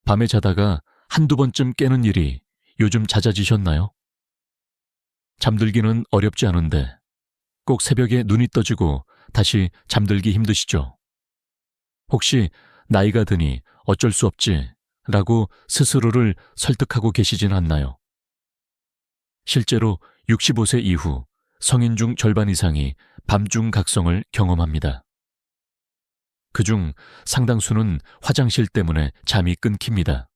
밤에 자다가 한두 번쯤 깨는 일이 요즘 잦아지셨나요? 잠들기는 어렵지 않은데 꼭 새벽에 눈이 떠지고 다시 잠들기 힘드시죠? 혹시 나이가 드니 어쩔 수 없지 라고 스스로를 설득하고 계시진 않나요? 실제로 65세 이후 성인 중 절반 이상이 밤중 각성을 경험합니다. 그중 상당수는 화장실 때문에 잠이 끊깁니다.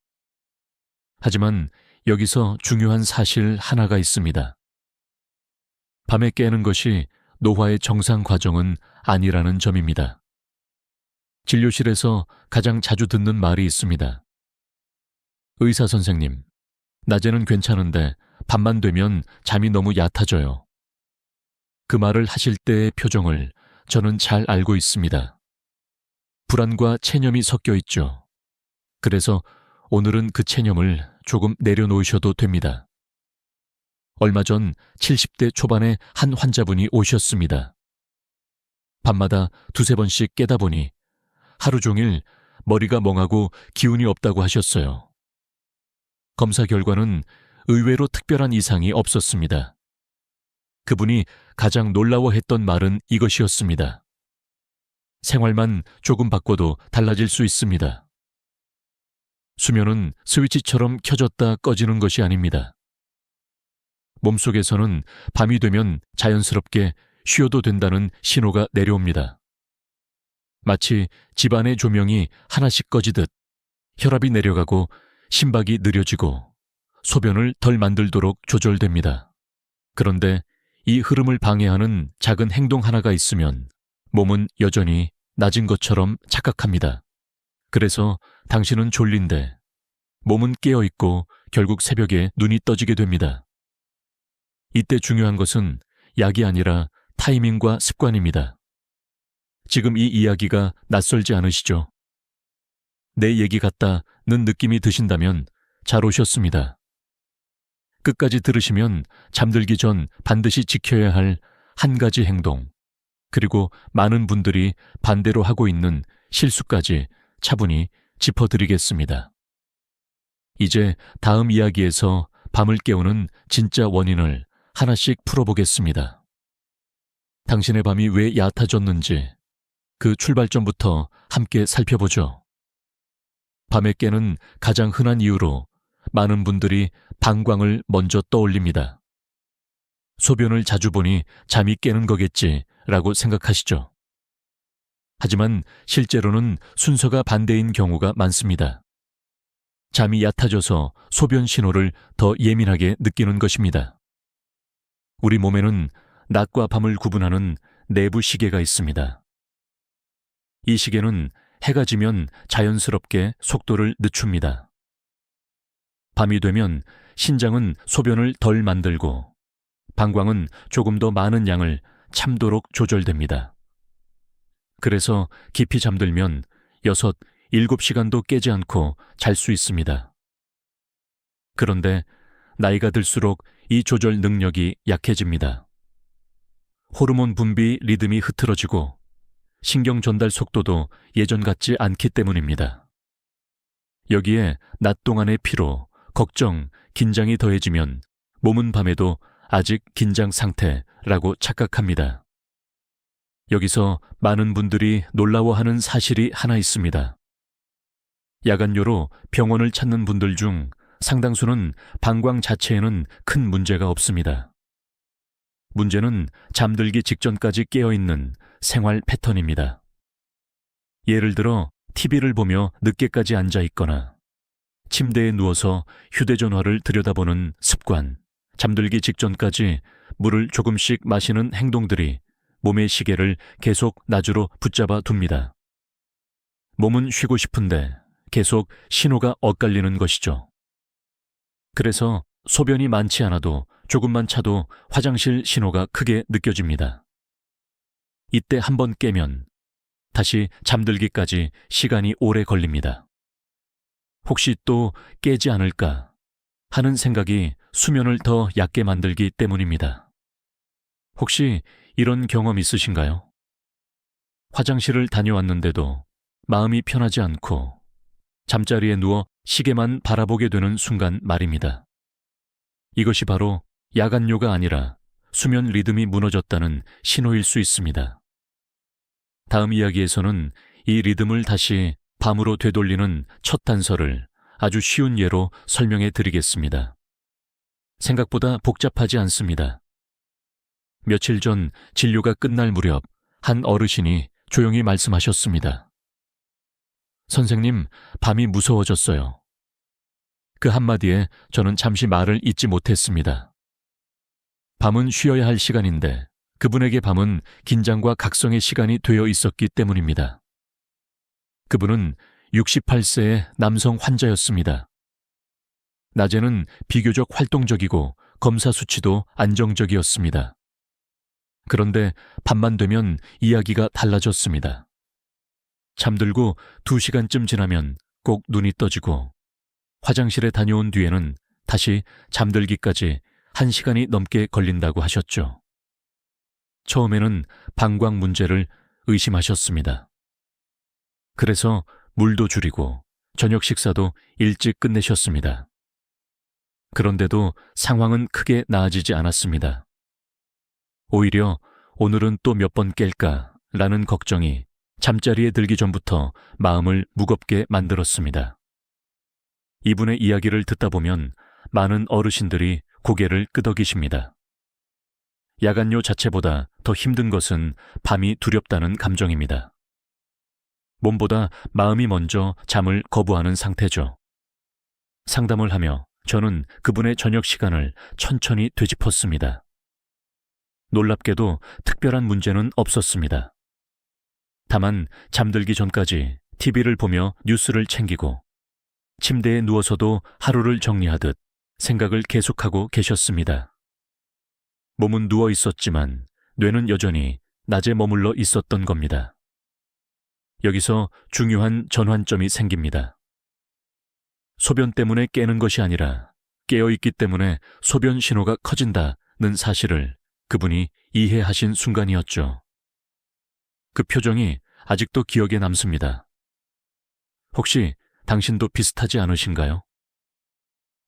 하지만 여기서 중요한 사실 하나가 있습니다. 밤에 깨는 것이 노화의 정상 과정은 아니라는 점입니다. 진료실에서 가장 자주 듣는 말이 있습니다. 의사 선생님, 낮에는 괜찮은데 밤만 되면 잠이 너무 얕아져요. 그 말을 하실 때의 표정을 저는 잘 알고 있습니다. 불안과 체념이 섞여 있죠. 그래서 오늘은 그 체념을 조금 내려놓으셔도 됩니다. 얼마 전 70대 초반의 한 환자분이 오셨습니다. 밤마다 두세 번씩 깨다 보니 하루 종일 머리가 멍하고 기운이 없다고 하셨어요. 검사 결과는 의외로 특별한 이상이 없었습니다. 그분이 가장 놀라워했던 말은 이것이었습니다. 생활만 조금 바꿔도 달라질 수 있습니다. 수면은 스위치처럼 켜졌다 꺼지는 것이 아닙니다. 몸속에서는 밤이 되면 자연스럽게 쉬어도 된다는 신호가 내려옵니다. 마치 집안의 조명이 하나씩 꺼지듯 혈압이 내려가고 심박이 느려지고 소변을 덜 만들도록 조절됩니다. 그런데 이 흐름을 방해하는 작은 행동 하나가 있으면 몸은 여전히 낮은 것처럼 착각합니다. 그래서 당신은 졸린데 몸은 깨어있고 결국 새벽에 눈이 떠지게 됩니다. 이때 중요한 것은 약이 아니라 타이밍과 습관입니다. 지금 이 이야기가 낯설지 않으시죠? 내 얘기 같다는 느낌이 드신다면 잘 오셨습니다. 끝까지 들으시면 잠들기 전 반드시 지켜야 할 한 가지 행동, 그리고 많은 분들이 반대로 하고 있는 실수까지 차분히 짚어드리겠습니다. 이제 다음 이야기에서 밤을 깨우는 진짜 원인을 하나씩 풀어보겠습니다. 당신의 밤이 왜 얕아졌는지 그 출발점부터 함께 살펴보죠. 밤에 깨는 가장 흔한 이유로 많은 분들이 방광을 먼저 떠올립니다. 소변을 자주 보니 잠이 깨는 거겠지 라고 생각하시죠. 하지만 실제로는 순서가 반대인 경우가 많습니다. 잠이 얕아져서 소변 신호를 더 예민하게 느끼는 것입니다. 우리 몸에는 낮과 밤을 구분하는 내부 시계가 있습니다. 이 시계는 해가 지면 자연스럽게 속도를 늦춥니다. 밤이 되면 신장은 소변을 덜 만들고 방광은 조금 더 많은 양을 참도록 조절됩니다. 그래서 깊이 잠들면 6, 7시간도 깨지 않고 잘 수 있습니다. 그런데 나이가 들수록 이 조절 능력이 약해집니다. 호르몬 분비 리듬이 흐트러지고 신경 전달 속도도 예전 같지 않기 때문입니다. 여기에 낮 동안의 피로, 걱정, 긴장이 더해지면 몸은 밤에도 아직 긴장 상태라고 착각합니다. 여기서 많은 분들이 놀라워하는 사실이 하나 있습니다. 야간요로 병원을 찾는 분들 중 상당수는 방광 자체에는 큰 문제가 없습니다. 문제는 잠들기 직전까지 깨어있는 생활 패턴입니다. 예를 들어 TV를 보며 늦게까지 앉아 있거나 침대에 누워서 휴대전화를 들여다보는 습관, 잠들기 직전까지 물을 조금씩 마시는 행동들이 몸의 시계를 계속 낮으로 붙잡아 둡니다. 몸은 쉬고 싶은데 계속 신호가 엇갈리는 것이죠. 그래서 소변이 많지 않아도 조금만 차도 화장실 신호가 크게 느껴집니다. 이때 한번 깨면 다시 잠들기까지 시간이 오래 걸립니다. 혹시 또 깨지 않을까 하는 생각이 수면을 더 얕게 만들기 때문입니다. 혹시 이런 경험 있으신가요? 화장실을 다녀왔는데도 마음이 편하지 않고 잠자리에 누워 시계만 바라보게 되는 순간 말입니다. 이것이 바로 야간뇨가 아니라 수면 리듬이 무너졌다는 신호일 수 있습니다. 다음 이야기에서는 이 리듬을 다시 밤으로 되돌리는 첫 단서를 아주 쉬운 예로 설명해 드리겠습니다. 생각보다 복잡하지 않습니다. 며칠 전 진료가 끝날 무렵 한 어르신이 조용히 말씀하셨습니다. 선생님, 밤이 무서워졌어요. 그 한마디에 저는 잠시 말을 잇지 못했습니다. 밤은 쉬어야 할 시간인데 그분에게 밤은 긴장과 각성의 시간이 되어 있었기 때문입니다. 그분은 68세의 남성 환자였습니다. 낮에는 비교적 활동적이고 검사 수치도 안정적이었습니다. 그런데 밤만 되면 이야기가 달라졌습니다. 잠들고 2시간쯤 지나면 꼭 눈이 떠지고 화장실에 다녀온 뒤에는 다시 잠들기까지 1시간이 넘게 걸린다고 하셨죠. 처음에는 방광 문제를 의심하셨습니다. 그래서 물도 줄이고 저녁 식사도 일찍 끝내셨습니다. 그런데도 상황은 크게 나아지지 않았습니다. 오히려 오늘은 또 몇 번 깰까 라는 걱정이 잠자리에 들기 전부터 마음을 무겁게 만들었습니다. 이분의 이야기를 듣다 보면 많은 어르신들이 고개를 끄덕이십니다. 야간뇨 자체보다 더 힘든 것은 밤이 두렵다는 감정입니다. 몸보다 마음이 먼저 잠을 거부하는 상태죠. 상담을 하며 저는 그분의 저녁 시간을 천천히 되짚었습니다. 놀랍게도 특별한 문제는 없었습니다. 다만 잠들기 전까지 TV를 보며 뉴스를 챙기고 침대에 누워서도 하루를 정리하듯 생각을 계속하고 계셨습니다. 몸은 누워 있었지만 뇌는 여전히 낮에 머물러 있었던 겁니다. 여기서 중요한 전환점이 생깁니다. 소변 때문에 깨는 것이 아니라 깨어있기 때문에 소변 신호가 커진다는 사실을 그분이 이해하신 순간이었죠. 그 표정이 아직도 기억에 남습니다. 혹시 당신도 비슷하지 않으신가요?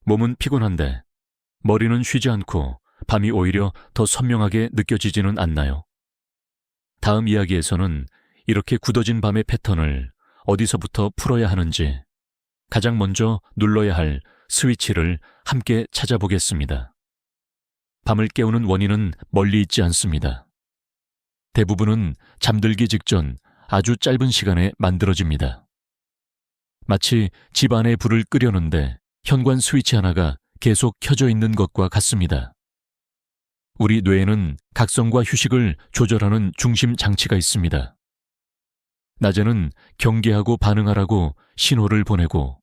몸은 피곤한데 머리는 쉬지 않고 밤이 오히려 더 선명하게 느껴지지는 않나요? 다음 이야기에서는 이렇게 굳어진 밤의 패턴을 어디서부터 풀어야 하는지 가장 먼저 눌러야 할 스위치를 함께 찾아보겠습니다. 밤을 깨우는 원인은 멀리 있지 않습니다. 대부분은 잠들기 직전 아주 짧은 시간에 만들어집니다. 마치 집 안에 불을 끄려는데 현관 스위치 하나가 계속 켜져 있는 것과 같습니다. 우리 뇌에는 각성과 휴식을 조절하는 중심 장치가 있습니다. 낮에는 경계하고 반응하라고 신호를 보내고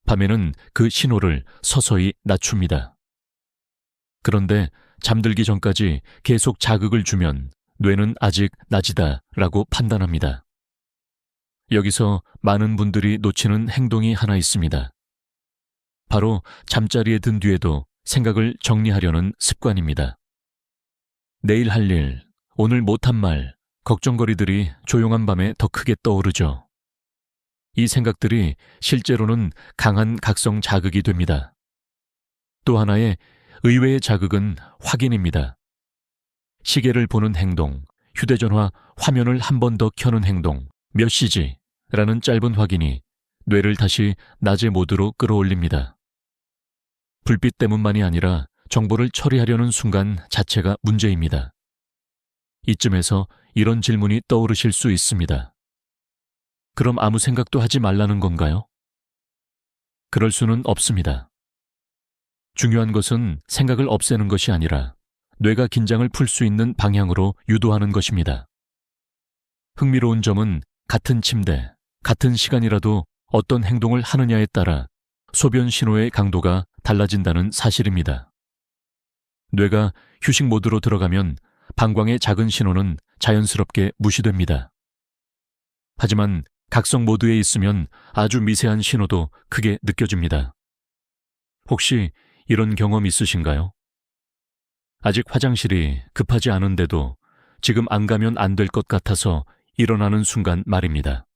밤에는 그 신호를 서서히 낮춥니다. 그런데 잠들기 전까지 계속 자극을 주면 뇌는 아직 낮이다라고 판단합니다. 여기서 많은 분들이 놓치는 행동이 하나 있습니다. 바로 잠자리에 든 뒤에도 생각을 정리하려는 습관입니다. 내일 할 일, 오늘 못한 말, 걱정거리들이 조용한 밤에 더 크게 떠오르죠. 이 생각들이 실제로는 강한 각성 자극이 됩니다. 또 하나의 의외의 자극은 확인입니다. 시계를 보는 행동, 휴대전화 화면을 한 번 더 켜는 행동, 몇 시지? 라는 짧은 확인이 뇌를 다시 낮의 모드로 끌어올립니다. 불빛 때문만이 아니라 정보를 처리하려는 순간 자체가 문제입니다. 이쯤에서 이런 질문이 떠오르실 수 있습니다. 그럼 아무 생각도 하지 말라는 건가요? 그럴 수는 없습니다. 중요한 것은 생각을 없애는 것이 아니라 뇌가 긴장을 풀 수 있는 방향으로 유도하는 것입니다. 흥미로운 점은 같은 침대, 같은 시간이라도 어떤 행동을 하느냐에 따라 소변 신호의 강도가 달라진다는 사실입니다. 뇌가 휴식 모드로 들어가면 방광의 작은 신호는 자연스럽게 무시됩니다. 하지만 각성 모드에 있으면 아주 미세한 신호도 크게 느껴집니다. 혹시 이런 경험 있으신가요? 아직 화장실이 급하지 않은데도 지금 안 가면 안 될 것 같아서 일어나는 순간 말입니다.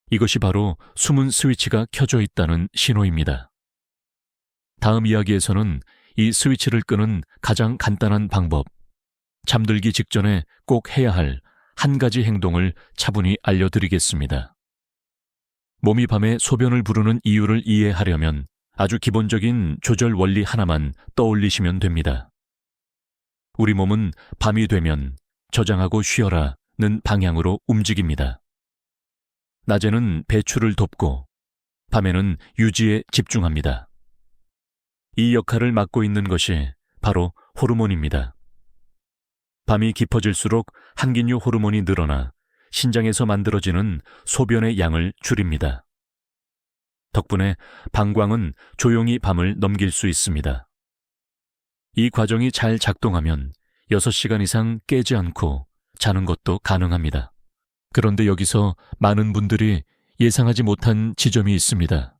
이것이 바로 숨은 스위치가 켜져 있다는 신호입니다. 다음 이야기에서는 이 스위치를 끄는 가장 간단한 방법, 잠들기 직전에 꼭 해야 할 한 가지 행동을 차분히 알려드리겠습니다. 몸이 밤에 소변을 부르는 이유를 이해하려면 아주 기본적인 조절 원리 하나만 떠올리시면 됩니다. 우리 몸은 밤이 되면 저장하고 쉬어라는 방향으로 움직입니다. 낮에는 배출을 돕고 밤에는 유지에 집중합니다. 이 역할을 맡고 있는 것이 바로 호르몬입니다. 밤이 깊어질수록 항긴유 호르몬이 늘어나 신장에서 만들어지는 소변의 양을 줄입니다. 덕분에 방광은 조용히 밤을 넘길 수 있습니다. 이 과정이 잘 작동하면 6시간 이상 깨지 않고 자는 것도 가능합니다. 그런데 여기서 많은 분들이 예상하지 못한 지점이 있습니다.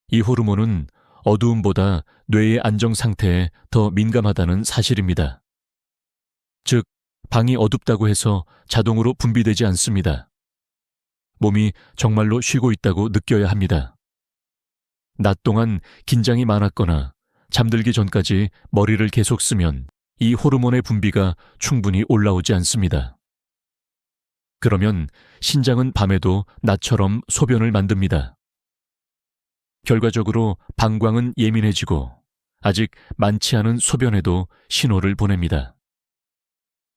이 호르몬은 어두움보다 뇌의 안정 상태에 더 민감하다는 사실입니다. 즉, 방이 어둡다고 해서 자동으로 분비되지 않습니다. 몸이 정말로 쉬고 있다고 느껴야 합니다. 낮 동안 긴장이 많았거나 잠들기 전까지 머리를 계속 쓰면 이 호르몬의 분비가 충분히 올라오지 않습니다. 그러면 신장은 밤에도 낮처럼 소변을 만듭니다. 결과적으로 방광은 예민해지고 아직 많지 않은 소변에도 신호를 보냅니다.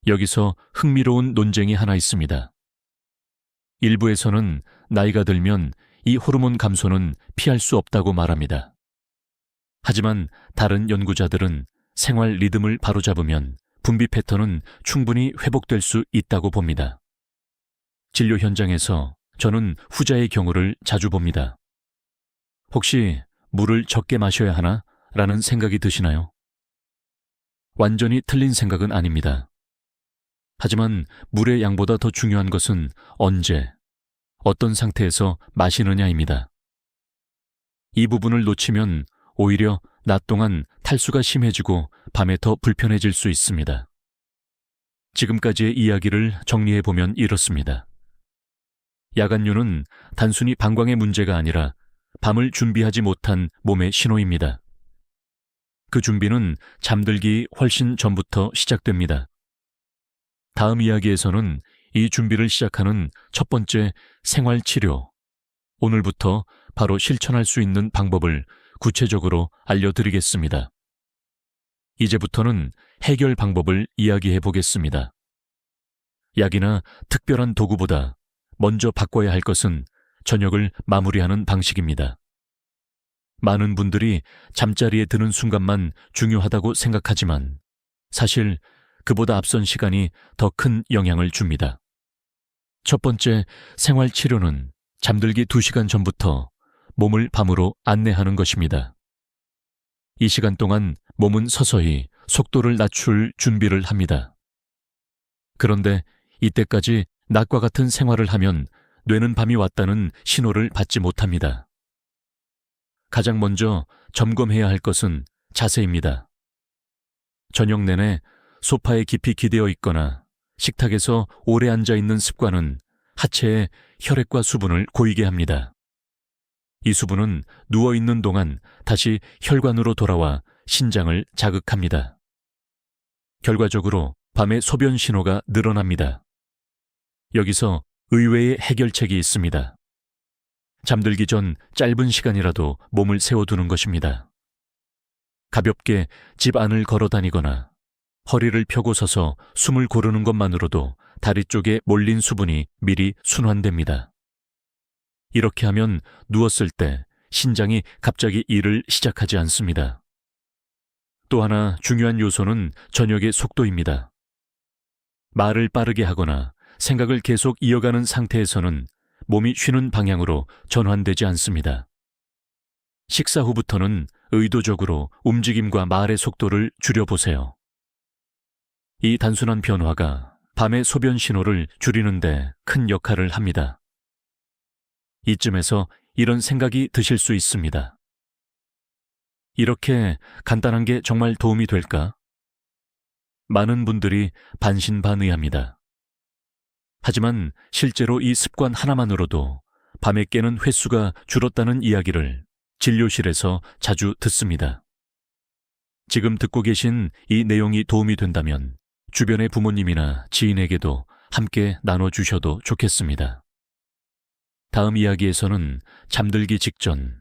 여기서 흥미로운 논쟁이 하나 있습니다. 일부에서는 나이가 들면 이 호르몬 감소는 피할 수 없다고 말합니다. 하지만 다른 연구자들은 생활 리듬을 바로잡으면 분비 패턴은 충분히 회복될 수 있다고 봅니다. 진료 현장에서 저는 후자의 경우를 자주 봅니다. 혹시 물을 적게 마셔야 하나? 라는 생각이 드시나요? 완전히 틀린 생각은 아닙니다. 하지만 물의 양보다 더 중요한 것은 언제, 어떤 상태에서 마시느냐입니다. 이 부분을 놓치면 오히려 낮 동안 탈수가 심해지고 밤에 더 불편해질 수 있습니다. 지금까지의 이야기를 정리해보면 이렇습니다. 야간류는 단순히 방광의 문제가 아니라 밤을 준비하지 못한 몸의 신호입니다. 그 준비는 잠들기 훨씬 전부터 시작됩니다. 다음 이야기에서는 이 준비를 시작하는 첫 번째 생활치료, 오늘부터 바로 실천할 수 있는 방법을 구체적으로 알려드리겠습니다. 이제부터는 해결 방법을 이야기해 보겠습니다. 약이나 특별한 도구보다 먼저 바꿔야 할 것은 저녁을 마무리하는 방식입니다. 많은 분들이 잠자리에 드는 순간만 중요하다고 생각하지만 사실 그보다 앞선 시간이 더 큰 영향을 줍니다. 첫 번째 생활치료는 잠들기 2시간 전부터 몸을 밤으로 안내하는 것입니다. 이 시간 동안 몸은 서서히 속도를 낮출 준비를 합니다. 그런데 이때까지 낮과 같은 생활을 하면 뇌는 밤이 왔다는 신호를 받지 못합니다. 가장 먼저 점검해야 할 것은 자세입니다. 저녁 내내 소파에 깊이 기대어 있거나 식탁에서 오래 앉아 있는 습관은 하체에 혈액과 수분을 고이게 합니다. 이 수분은 누워있는 동안 다시 혈관으로 돌아와 신장을 자극합니다. 결과적으로 밤에 소변 신호가 늘어납니다. 여기서 의외의 해결책이 있습니다. 잠들기 전 짧은 시간이라도 몸을 세워두는 것입니다. 가볍게 집 안을 걸어 다니거나 허리를 펴고 서서 숨을 고르는 것만으로도 다리 쪽에 몰린 수분이 미리 순환됩니다. 이렇게 하면 누웠을 때 신장이 갑자기 일을 시작하지 않습니다. 또 하나 중요한 요소는 저녁의 속도입니다. 말을 빠르게 하거나 생각을 계속 이어가는 상태에서는 몸이 쉬는 방향으로 전환되지 않습니다. 식사 후부터는 의도적으로 움직임과 말의 속도를 줄여보세요. 이 단순한 변화가 밤의 소변 신호를 줄이는 데 큰 역할을 합니다. 이쯤에서 이런 생각이 드실 수 있습니다. 이렇게 간단한 게 정말 도움이 될까? 많은 분들이 반신반의합니다. 하지만 실제로 이 습관 하나만으로도 밤에 깨는 횟수가 줄었다는 이야기를 진료실에서 자주 듣습니다. 지금 듣고 계신 이 내용이 도움이 된다면 주변의 부모님이나 지인에게도 함께 나눠주셔도 좋겠습니다. 다음 이야기에서는 잠들기 직전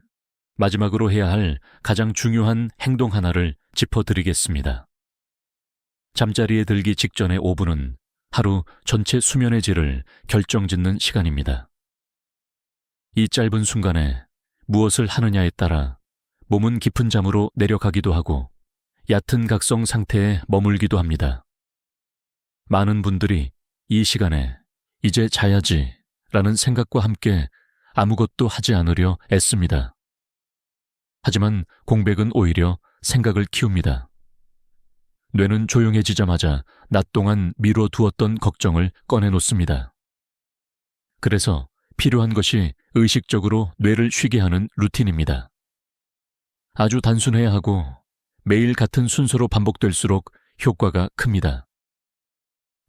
마지막으로 해야 할 가장 중요한 행동 하나를 짚어드리겠습니다. 잠자리에 들기 직전의 5분은 하루 전체 수면의 질을 결정짓는 시간입니다. 이 짧은 순간에 무엇을 하느냐에 따라 몸은 깊은 잠으로 내려가기도 하고 얕은 각성 상태에 머물기도 합니다. 많은 분들이 이 시간에 이제 자야지 라는 생각과 함께 아무것도 하지 않으려 애씁니다. 하지만 공백은 오히려 생각을 키웁니다. 뇌는 조용해지자마자 낮 동안 미뤄두었던 걱정을 꺼내놓습니다. 그래서 필요한 것이 의식적으로 뇌를 쉬게 하는 루틴입니다. 아주 단순해야 하고 매일 같은 순서로 반복될수록 효과가 큽니다.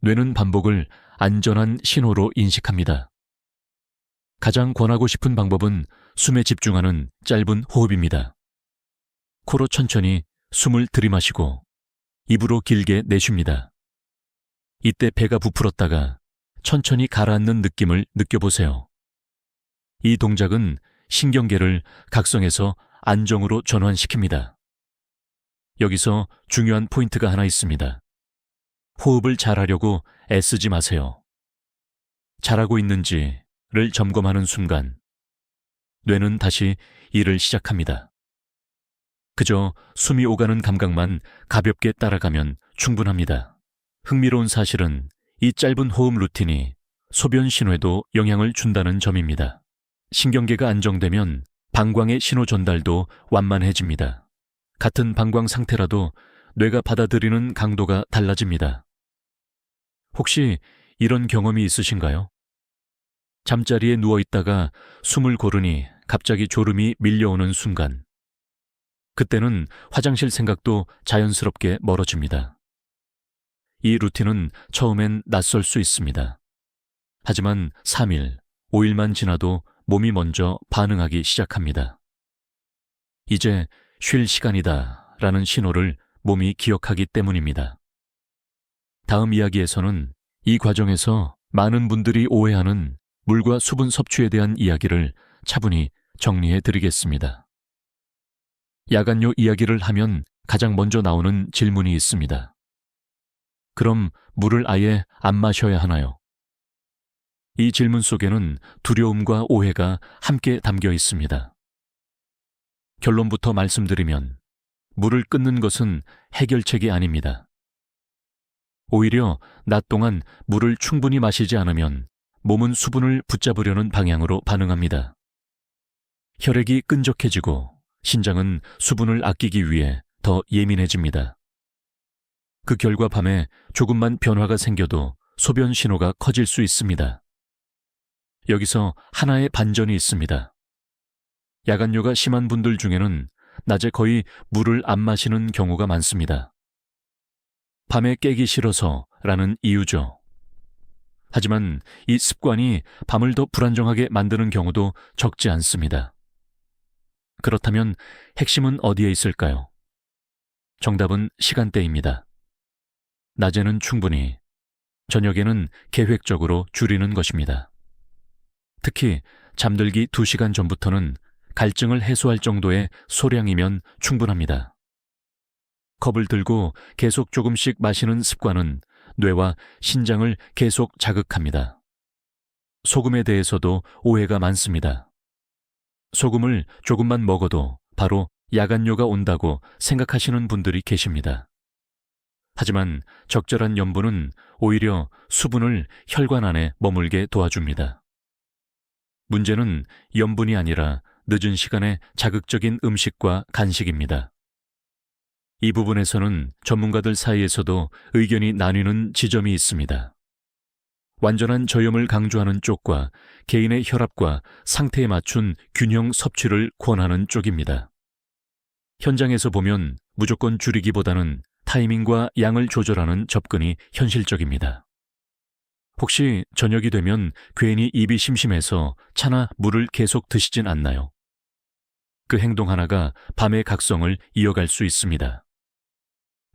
뇌는 반복을 안전한 신호로 인식합니다. 가장 권하고 싶은 방법은 숨에 집중하는 짧은 호흡입니다. 코로 천천히 숨을 들이마시고 입으로 길게 내쉽니다. 이때 배가 부풀었다가 천천히 가라앉는 느낌을 느껴보세요. 이 동작은 신경계를 각성해서 안정으로 전환시킵니다. 여기서 중요한 포인트가 하나 있습니다. 호흡을 잘하려고 애쓰지 마세요. 잘하고 있는지를 점검하는 순간 뇌는 다시 일을 시작합니다. 그저 숨이 오가는 감각만 가볍게 따라가면 충분합니다. 흥미로운 사실은 이 짧은 호흡 루틴이 소변 신호에도 영향을 준다는 점입니다. 신경계가 안정되면 방광의 신호 전달도 완만해집니다. 같은 방광 상태라도 뇌가 받아들이는 강도가 달라집니다. 혹시 이런 경험이 있으신가요? 잠자리에 누워있다가 숨을 고르니 갑자기 졸음이 밀려오는 순간. 그때는 화장실 생각도 자연스럽게 멀어집니다. 이 루틴은 처음엔 낯설 수 있습니다. 하지만 3일, 5일만 지나도 몸이 먼저 반응하기 시작합니다. 이제 쉴 시간이다 라는 신호를 몸이 기억하기 때문입니다. 다음 이야기에서는 이 과정에서 많은 분들이 오해하는 물과 수분 섭취에 대한 이야기를 차분히 정리해 드리겠습니다. 야간요 이야기를 하면 가장 먼저 나오는 질문이 있습니다. 그럼 물을 아예 안 마셔야 하나요? 이 질문 속에는 두려움과 오해가 함께 담겨 있습니다. 결론부터 말씀드리면 물을 끊는 것은 해결책이 아닙니다. 오히려 낮 동안 물을 충분히 마시지 않으면 몸은 수분을 붙잡으려는 방향으로 반응합니다. 혈액이 끈적해지고 신장은 수분을 아끼기 위해 더 예민해집니다. 그 결과 밤에 조금만 변화가 생겨도 소변 신호가 커질 수 있습니다. 여기서 하나의 반전이 있습니다. 야간요가 심한 분들 중에는 낮에 거의 물을 안 마시는 경우가 많습니다. 밤에 깨기 싫어서라는 이유죠. 하지만 이 습관이 밤을 더 불안정하게 만드는 경우도 적지 않습니다. 그렇다면 핵심은 어디에 있을까요? 정답은 시간대입니다. 낮에는 충분히, 저녁에는 계획적으로 줄이는 것입니다. 특히 잠들기 2시간 전부터는 갈증을 해소할 정도의 소량이면 충분합니다. 컵을 들고 계속 조금씩 마시는 습관은 뇌와 신장을 계속 자극합니다. 소금에 대해서도 오해가 많습니다. 소금을 조금만 먹어도 바로 야간요가 온다고 생각하시는 분들이 계십니다. 하지만 적절한 염분은 오히려 수분을 혈관 안에 머물게 도와줍니다. 문제는 염분이 아니라 늦은 시간에 자극적인 음식과 간식입니다. 이 부분에서는 전문가들 사이에서도 의견이 나뉘는 지점이 있습니다. 완전한 저염을 강조하는 쪽과 개인의 혈압과 상태에 맞춘 균형 섭취를 권하는 쪽입니다. 현장에서 보면 무조건 줄이기보다는 타이밍과 양을 조절하는 접근이 현실적입니다. 혹시 저녁이 되면 괜히 입이 심심해서 차나 물을 계속 드시진 않나요? 그 행동 하나가 밤의 각성을 이어갈 수 있습니다.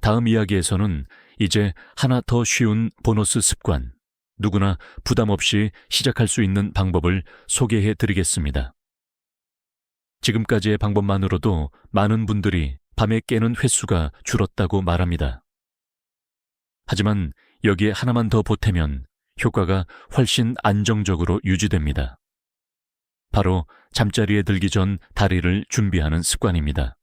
다음 이야기에서는 이제 하나 더 쉬운 보너스 습관, 누구나 부담 없이 시작할 수 있는 방법을 소개해 드리겠습니다. 지금까지의 방법만으로도 많은 분들이 밤에 깨는 횟수가 줄었다고 말합니다. 하지만 여기에 하나만 더 보태면 효과가 훨씬 안정적으로 유지됩니다. 바로 잠자리에 들기 전 다리를 준비하는 습관입니다.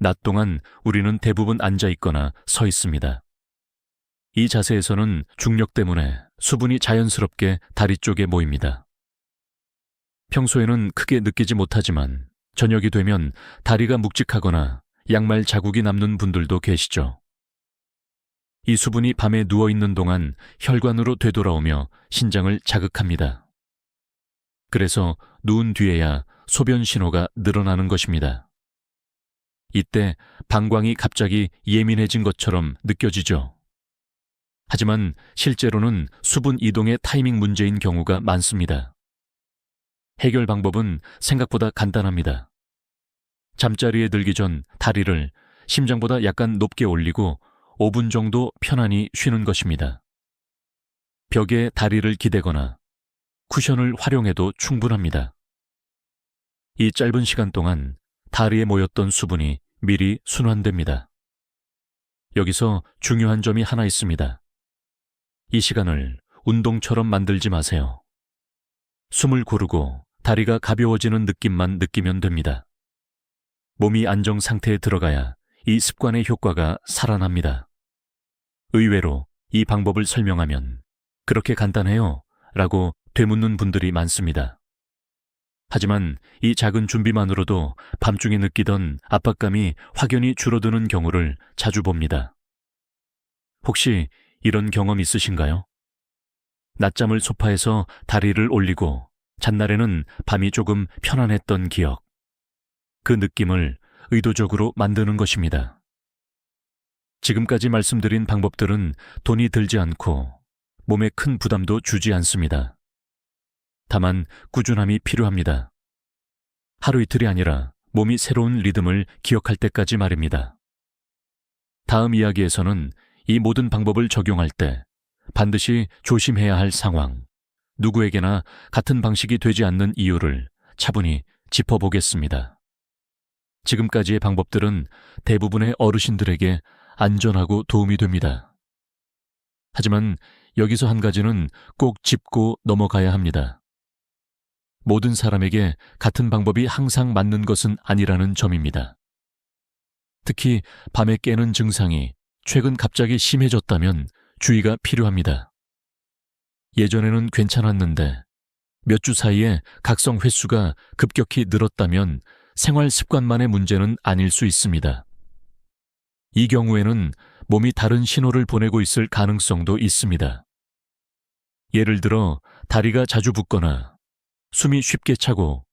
낮 동안 우리는 대부분 앉아 있거나 서 있습니다. 이 자세에서는 중력 때문에 수분이 자연스럽게 다리 쪽에 모입니다. 평소에는 크게 느끼지 못하지만 저녁이 되면 다리가 묵직하거나 양말 자국이 남는 분들도 계시죠. 이 수분이 밤에 누워있는 동안 혈관으로 되돌아오며 신장을 자극합니다. 그래서 누운 뒤에야 소변 신호가 늘어나는 것입니다. 이때 방광이 갑자기 예민해진 것처럼 느껴지죠. 하지만 실제로는 수분 이동의 타이밍 문제인 경우가 많습니다. 해결 방법은 생각보다 간단합니다. 잠자리에 들기 전 다리를 심장보다 약간 높게 올리고 5분 정도 편안히 쉬는 것입니다. 벽에 다리를 기대거나 쿠션을 활용해도 충분합니다. 이 짧은 시간 동안 다리에 모였던 수분이 미리 순환됩니다. 여기서 중요한 점이 하나 있습니다. 이 시간을 운동처럼 만들지 마세요. 숨을 고르고 다리가 가벼워지는 느낌만 느끼면 됩니다. 몸이 안정 상태에 들어가야 이 습관의 효과가 살아납니다. 의외로 이 방법을 설명하면 그렇게 간단해요? 라고 되묻는 분들이 많습니다. 하지만 이 작은 준비만으로도 밤중에 느끼던 압박감이 확연히 줄어드는 경우를 자주 봅니다. 혹시 이런 경험 있으신가요? 낮잠을 소파에서 다리를 올리고 잔날에는 밤이 조금 편안했던 기억. 그 느낌을 의도적으로 만드는 것입니다. 지금까지 말씀드린 방법들은 돈이 들지 않고 몸에 큰 부담도 주지 않습니다. 다만 꾸준함이 필요합니다. 하루 이틀이 아니라 몸이 새로운 리듬을 기억할 때까지 말입니다. 다음 이야기에서는 이 모든 방법을 적용할 때 반드시 조심해야 할 상황, 누구에게나 같은 방식이 되지 않는 이유를 차분히 짚어보겠습니다. 지금까지의 방법들은 대부분의 어르신들에게 안전하고 도움이 됩니다. 하지만 여기서 한 가지는 꼭 짚고 넘어가야 합니다. 모든 사람에게 같은 방법이 항상 맞는 것은 아니라는 점입니다. 특히 밤에 깨는 증상이 최근 갑자기 심해졌다면 주의가 필요합니다. 예전에는 괜찮았는데 몇 주 사이에 각성 횟수가 급격히 늘었다면 생활 습관만의 문제는 아닐 수 있습니다. 이 경우에는 몸이 다른 신호를 보내고 있을 가능성도 있습니다. 예를 들어 다리가 자주 붓거나 숨이 쉽게 차고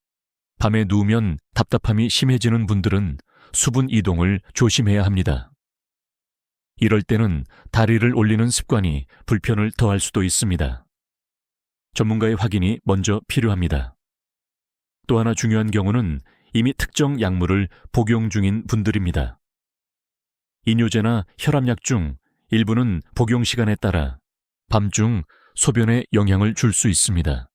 밤에 누우면 답답함이 심해지는 분들은 수분 이동을 조심해야 합니다. 이럴 때는 다리를 올리는 습관이 불편을 더할 수도 있습니다. 전문가의 확인이 먼저 필요합니다. 또 하나 중요한 경우는 이미 특정 약물을 복용 중인 분들입니다. 이뇨제나 혈압약 중 일부는 복용 시간에 따라 밤중 소변에 영향을 줄 수 있습니다.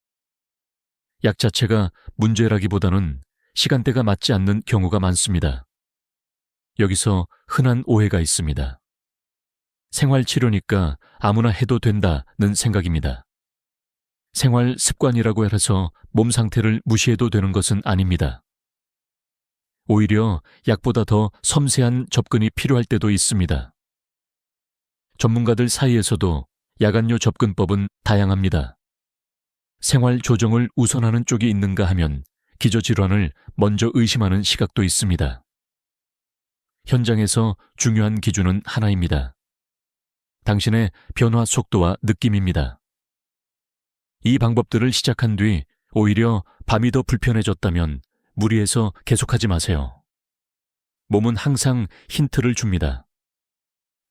약 자체가 문제라기보다는 시간대가 맞지 않는 경우가 많습니다. 여기서 흔한 오해가 있습니다. 생활치료니까 아무나 해도 된다는 생각입니다. 생활 습관이라고 해서 몸 상태를 무시해도 되는 것은 아닙니다. 오히려 약보다 더 섬세한 접근이 필요할 때도 있습니다. 전문가들 사이에서도 야간요 접근법은 다양합니다. 생활 조정을 우선하는 쪽이 있는가 하면 기저질환을 먼저 의심하는 시각도 있습니다. 현장에서 중요한 기준은 하나입니다. 당신의 변화 속도와 느낌입니다. 이 방법들을 시작한 뒤 오히려 밤이 더 불편해졌다면 무리해서 계속하지 마세요. 몸은 항상 힌트를 줍니다.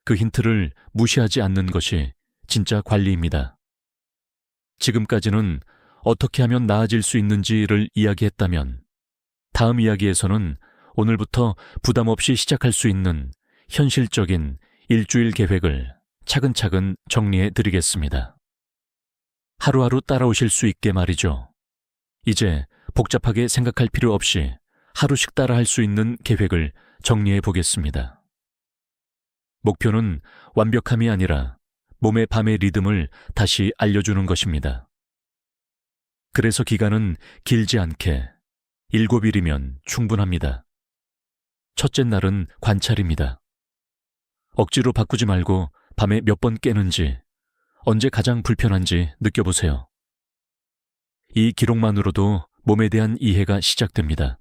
그 힌트를 무시하지 않는 것이 진짜 관리입니다. 지금까지는 어떻게 하면 나아질 수 있는지를 이야기했다면 다음 이야기에서는 오늘부터 부담 없이 시작할 수 있는 현실적인 일주일 계획을 차근차근 정리해 드리겠습니다. 하루하루 따라오실 수 있게 말이죠. 이제 복잡하게 생각할 필요 없이 하루씩 따라할 수 있는 계획을 정리해 보겠습니다. 목표는 완벽함이 아니라 몸의 밤의 리듬을 다시 알려주는 것입니다. 그래서 기간은 길지 않게 7일이면 충분합니다. 첫째 날은 관찰입니다. 억지로 바꾸지 말고 밤에 몇 번 깨는지, 언제 가장 불편한지 느껴보세요. 이 기록만으로도 몸에 대한 이해가 시작됩니다.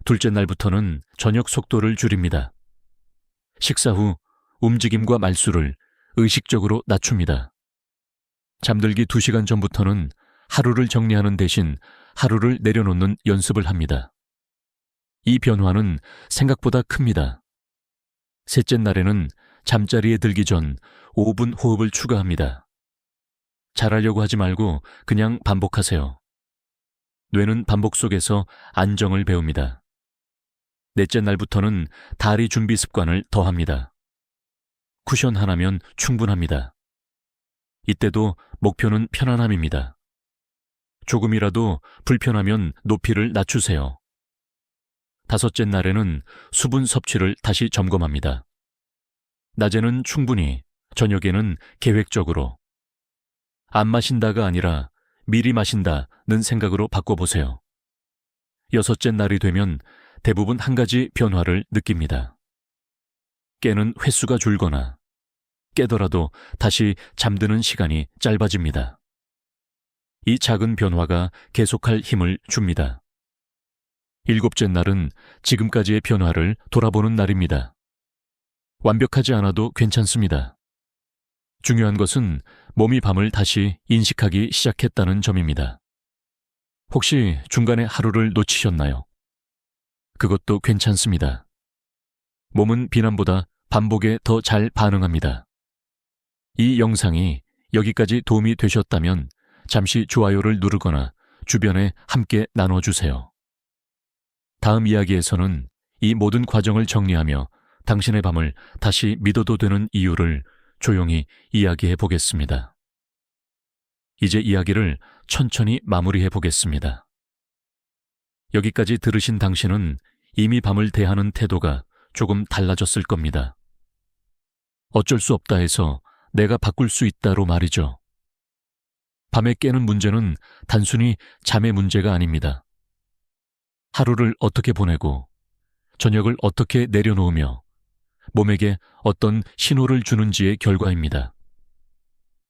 둘째 날부터는 저녁 속도를 줄입니다. 식사 후 움직임과 말수를 의식적으로 낮춥니다. 잠들기 2시간 전부터는 하루를 정리하는 대신 하루를 내려놓는 연습을 합니다. 이 변화는 생각보다 큽니다. 셋째 날에는 잠자리에 들기 전 5분 호흡을 추가합니다. 잘하려고 하지 말고 그냥 반복하세요. 뇌는 반복 속에서 안정을 배웁니다. 넷째 날부터는 다리 준비 습관을 더합니다. 쿠션 하나면 충분합니다. 이때도 목표는 편안함입니다. 조금이라도 불편하면 높이를 낮추세요. 다섯째 날에는 수분 섭취를 다시 점검합니다. 낮에는 충분히, 저녁에는 계획적으로. 안 마신다가 아니라 미리 마신다는 생각으로 바꿔보세요. 여섯째 날이 되면 대부분 한 가지 변화를 느낍니다. 깨는 횟수가 줄거나 깨더라도 다시 잠드는 시간이 짧아집니다. 이 작은 변화가 계속할 힘을 줍니다. 일곱째 날은 지금까지의 변화를 돌아보는 날입니다. 완벽하지 않아도 괜찮습니다. 중요한 것은 몸이 밤을 다시 인식하기 시작했다는 점입니다. 혹시 중간에 하루를 놓치셨나요? 그것도 괜찮습니다. 몸은 비난보다 반복에 더 잘 반응합니다. 이 영상이 여기까지 도움이 되셨다면 잠시 좋아요를 누르거나 주변에 함께 나눠주세요. 다음 이야기에서는 이 모든 과정을 정리하며 당신의 밤을 다시 믿어도 되는 이유를 조용히 이야기해 보겠습니다. 이제 이야기를 천천히 마무리해 보겠습니다. 여기까지 들으신 당신은 이미 밤을 대하는 태도가 조금 달라졌을 겁니다. 어쩔 수 없다 해서 내가 바꿀 수 있다로 말이죠. 밤에 깨는 문제는 단순히 잠의 문제가 아닙니다. 하루를 어떻게 보내고 저녁을 어떻게 내려놓으며 몸에게 어떤 신호를 주는지의 결과입니다.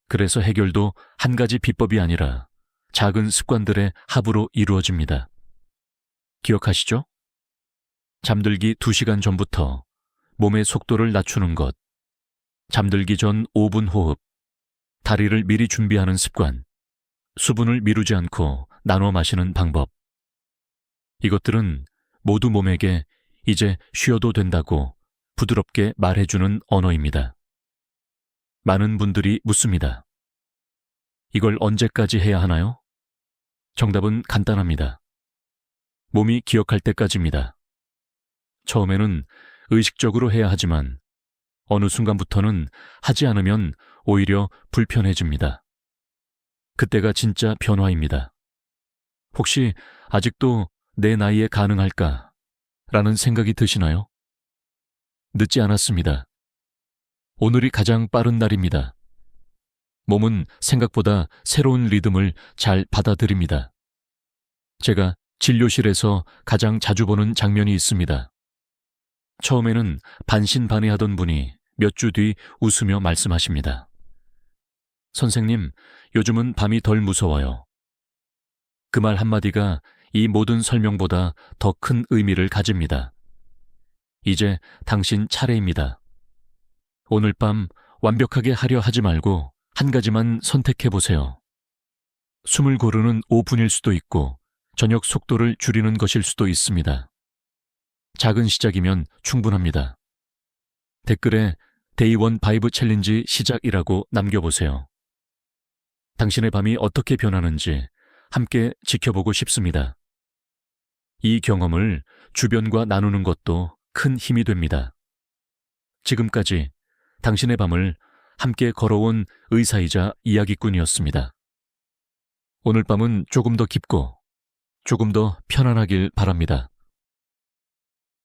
그래서 해결도 한 가지 비법이 아니라 작은 습관들의 합으로 이루어집니다. 기억하시죠? 잠들기 2시간 전부터 몸의 속도를 낮추는 것, 잠들기 전 5분 호흡, 다리를 미리 준비하는 습관, 수분을 미루지 않고 나눠 마시는 방법. 이것들은 모두 몸에게 이제 쉬어도 된다고 부드럽게 말해주는 언어입니다. 많은 분들이 묻습니다. 이걸 언제까지 해야 하나요? 정답은 간단합니다. 몸이 기억할 때까지입니다. 처음에는 의식적으로 해야 하지만 어느 순간부터는 하지 않으면 오히려 불편해집니다. 그때가 진짜 변화입니다. 혹시 아직도 내 나이에 가능할까? 라는 생각이 드시나요? 늦지 않았습니다. 오늘이 가장 빠른 날입니다. 몸은 생각보다 새로운 리듬을 잘 받아들입니다. 제가 진료실에서 가장 자주 보는 장면이 있습니다. 처음에는 반신반의하던 분이 몇 주 뒤 웃으며 말씀하십니다. 선생님, 요즘은 밤이 덜 무서워요. 그 말 한마디가 이 모든 설명보다 더 큰 의미를 가집니다. 이제 당신 차례입니다. 오늘 밤 완벽하게 하려 하지 말고 한 가지만 선택해보세요. 숨을 고르는 5분일 수도 있고 저녁 속도를 줄이는 것일 수도 있습니다. 작은 시작이면 충분합니다. 댓글에 데이 원 바이브 챌린지 시작이라고 남겨보세요. 당신의 밤이 어떻게 변하는지 함께 지켜보고 싶습니다. 이 경험을 주변과 나누는 것도 큰 힘이 됩니다. 지금까지 당신의 밤을 함께 걸어온 의사이자 이야기꾼이었습니다. 오늘 밤은 조금 더 깊고 조금 더 편안하길 바랍니다.